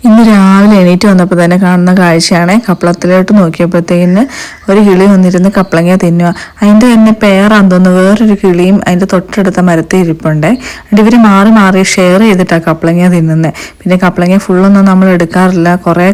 ഇന്ന് രാവിലെ എണീറ്റ് വന്നപ്പോൾ തന്നെ കാണുന്ന കാഴ്ചയാണ്. കപ്പളത്തിലോട്ട് നോക്കിയപ്പോഴത്തേക്കിന് ഒരു കിളി വന്നിരുന്ന് കപ്പളങ്ങ തിന്നുക. അതിൻ്റെ തന്നെ പേറാന്ന് തോന്നുന്നു വേറൊരു കിളിയും അതിൻ്റെ തൊട്ടടുത്ത മരത്തിൽ ഇരിപ്പുണ്ട്. എന്നിട്ട് ഇവർ മാറി മാറി ഷെയർ ചെയ്തിട്ടാണ് കപ്പളങ്ങ തിന്നുന്നത്. പിന്നെ കപ്പളങ്ങ ഫുള്ളൊന്നും നമ്മൾ എടുക്കാറില്ല, കുറേ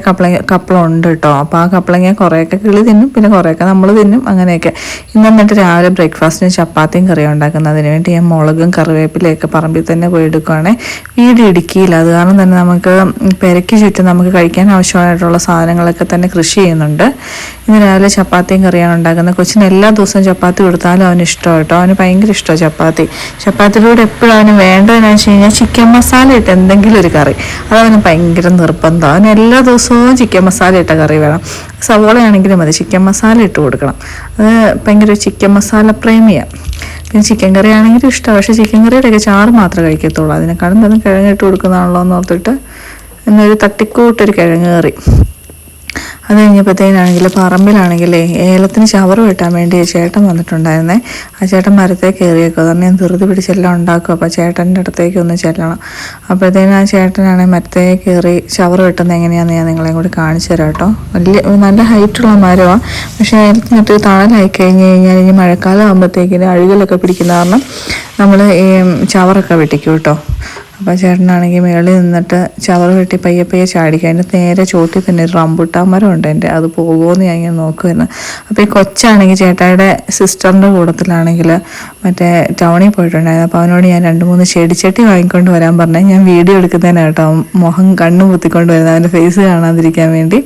കപ്പളം ഉണ്ട് കേട്ടോ. അപ്പോൾ ആ കപ്പളങ്ങ കുറേയൊക്കെ കിളി തിന്നും, പിന്നെ കുറേയൊക്കെ നമ്മൾ തിന്നും, അങ്ങനെയൊക്കെ. ഇന്ന് എന്നിട്ട് രാവിലെ ബ്രേക്ക്ഫാസ്റ്റിന് ചപ്പാത്തിയും കറിയും ഉണ്ടാക്കുന്നതിന് വേണ്ടി ഞാൻ മുളകും കറിവേപ്പിലയൊക്കെ പറമ്പിൽ തന്നെ പോയി എടുക്കുകയാണെ. വീട് ഇടുക്കിയില്ല, അത് കാരണം തന്നെ നമുക്ക് പെരയ്ക്ക് ചുറ്റും നമുക്ക് കഴിക്കാൻ ആവശ്യമായിട്ടുള്ള സാധനങ്ങളൊക്കെ തന്നെ കൃഷി ചെയ്യുന്നുണ്ട്. ഇന്ന് രാവിലെ ചപ്പാത്തിയും കറിയാണ് ഉണ്ടാക്കുന്നത്. കൊച്ചിന് എല്ലാ ദിവസവും ചപ്പാത്തി കൊടുത്താലും അവന് ഇഷ്ടമാണ് കേട്ടോ. അവന് ഭയങ്കര ഇഷ്ടമാണ് ചപ്പാത്തി. ചപ്പാത്തിയിലൂടെ എപ്പോഴും അവന് വേണ്ടതെന്ന് വെച്ച് കഴിഞ്ഞാൽ ചിക്കൻ മസാല ഇട്ട് എന്തെങ്കിലും ഒരു കറി, അതവന് ഭയങ്കര നിർബന്ധം. അവന് എല്ലാ ദിവസവും ചിക്കൻ മസാല ഇട്ട കറി വേണം. സവോളയാണെങ്കിലും മതി, ചിക്കൻ മസാല ഇട്ട് കൊടുക്കണം. അത് ഭയങ്കര ചിക്കൻ മസാല പ്രേമിയാണ്. പിന്നെ ചിക്കൻ കറി ആണെങ്കിലും ഇഷ്ടമാണ്, പക്ഷേ ചിക്കൻ കറിയുടെയൊക്കെ ചാറ് മാത്രമേ കഴിക്കത്തുള്ളൂ. അതിനെക്കാളും തന്നെ കിഴങ്ങിട്ട് കൊടുക്കുന്നതാണല്ലോ എന്ന് ഓർത്തിട്ട് എന്നൊരു തട്ടിക്കൂട്ടൊരു കിഴങ്ങ് കറി. അത് കഴിഞ്ഞപ്പോഴത്തേനാണെങ്കിൽ പറമ്പിലാണെങ്കിലേ ഏലത്തിന് ചവറ് വെട്ടാൻ വേണ്ടി ചേട്ടൻ വന്നിട്ടുണ്ടായിരുന്നേ. ആ ചേട്ടൻ മരത്തേക്ക് കയറിയേക്കും. അതുകൊണ്ട് ഞാൻ ധൃതി പിടിച്ചെല്ലാം ഉണ്ടാക്കും. അപ്പോൾ ചേട്ടൻ്റെ അടുത്തേക്ക് ഒന്ന് ചെല്ലണം. അപ്പോഴത്തേനും ആ ചേട്ടനാണെങ്കിൽ മരത്തേക്ക് കയറി ചവറ് വെട്ടുന്നത് എങ്ങനെയാണെന്ന് ഞാൻ നിങ്ങളെയും കൂടി കാണിച്ചു തരാം കേട്ടോ. നല്ല ഹൈറ്റുള്ള മരമാണ്, പക്ഷേ ഏലത്തിനിട്ട് തണലായി കഴിഞ്ഞ് കഴിഞ്ഞാൽ ഇനി മഴക്കാലം ആകുമ്പോഴത്തേക്കിന് അഴുകലൊക്കെ പിടിക്കുന്ന കാരണം നമ്മൾ ഈ ചവറൊക്കെ വെട്ടിക്കും കേട്ടോ. അപ്പോൾ ചേട്ടനാണെങ്കിൽ മേളിൽ നിന്നിട്ട് ചവറ് വെട്ടി പയ്യെ പയ്യെ ചാടിക്കുക. അതിൻ്റെ നേരെ ചോട്ടിൽ തന്നെ ഒരു റംബുട്ടാൻ മരം ഉണ്ട് എൻ്റെ, അത് പോകുമോയെന്ന് ഞാൻ ഇങ്ങനെ നോക്കുമായിരുന്നു. അപ്പോൾ ഈ കൊച്ചാണെങ്കിൽ ചേട്ടായുടെ സിസ്റ്ററിൻ്റെ കൂട്ടത്തിലാണെങ്കിൽ മറ്റേ ടൗണിൽ പോയിട്ടുണ്ടായിരുന്നു. അപ്പോൾ അവനോട് ഞാൻ 2-3 ചെടിച്ചട്ടി വാങ്ങിക്കൊണ്ട് വരാൻ പറഞ്ഞാൽ ഞാൻ വീഡിയോ എടുക്കുന്നതിന് കേട്ടോ, മുഖം കണ്ണു കുത്തിക്കൊണ്ട് വരുന്നത് അവൻ്റെ ഫേസ് കാണാതിരിക്കാൻ വേണ്ടി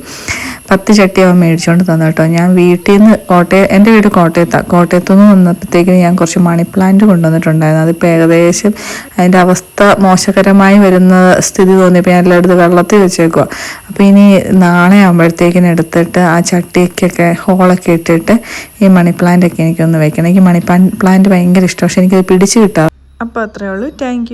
10 ചട്ടി അവൻ മേടിച്ചുകൊണ്ട് തന്നു കേട്ടോ. ഞാൻ വീട്ടിൽ നിന്ന് എൻ്റെ വീട് കോട്ടയത്തു നിന്ന് വന്നപ്പോഴത്തേക്കിന് ഞാൻ കുറച്ച് മണി പ്ലാന്റ് കൊണ്ടുവന്നിട്ടുണ്ടായിരുന്നു. അതിപ്പോൾ ഏകദേശം അതിൻ്റെ അവസ്ഥ മോശകരമായി വരുന്ന സ്ഥിതി തോന്നിയപ്പോൾ ഞാൻ എല്ലായിടത്തും വെള്ളത്തിൽ വെച്ചേക്കുക. അപ്പോൾ ഇനി നാളെ ആകുമ്പോഴത്തേക്കിന് എടുത്തിട്ട് ആ ചട്ടിക്കൊക്കെ ഹോളൊക്കെ ഇട്ടിട്ട് ഈ മണി പ്ലാന്റൊക്കെ എനിക്കൊന്ന് വെക്കണം. എനിക്ക് മണി പ്ലാന്റ് ഭയങ്കര ഇഷ്ടമാണ്, പക്ഷെ എനിക്കത് പിടിച്ച് കിട്ടാം. അപ്പോൾ അത്രയേ ഉള്ളൂ. Thank you.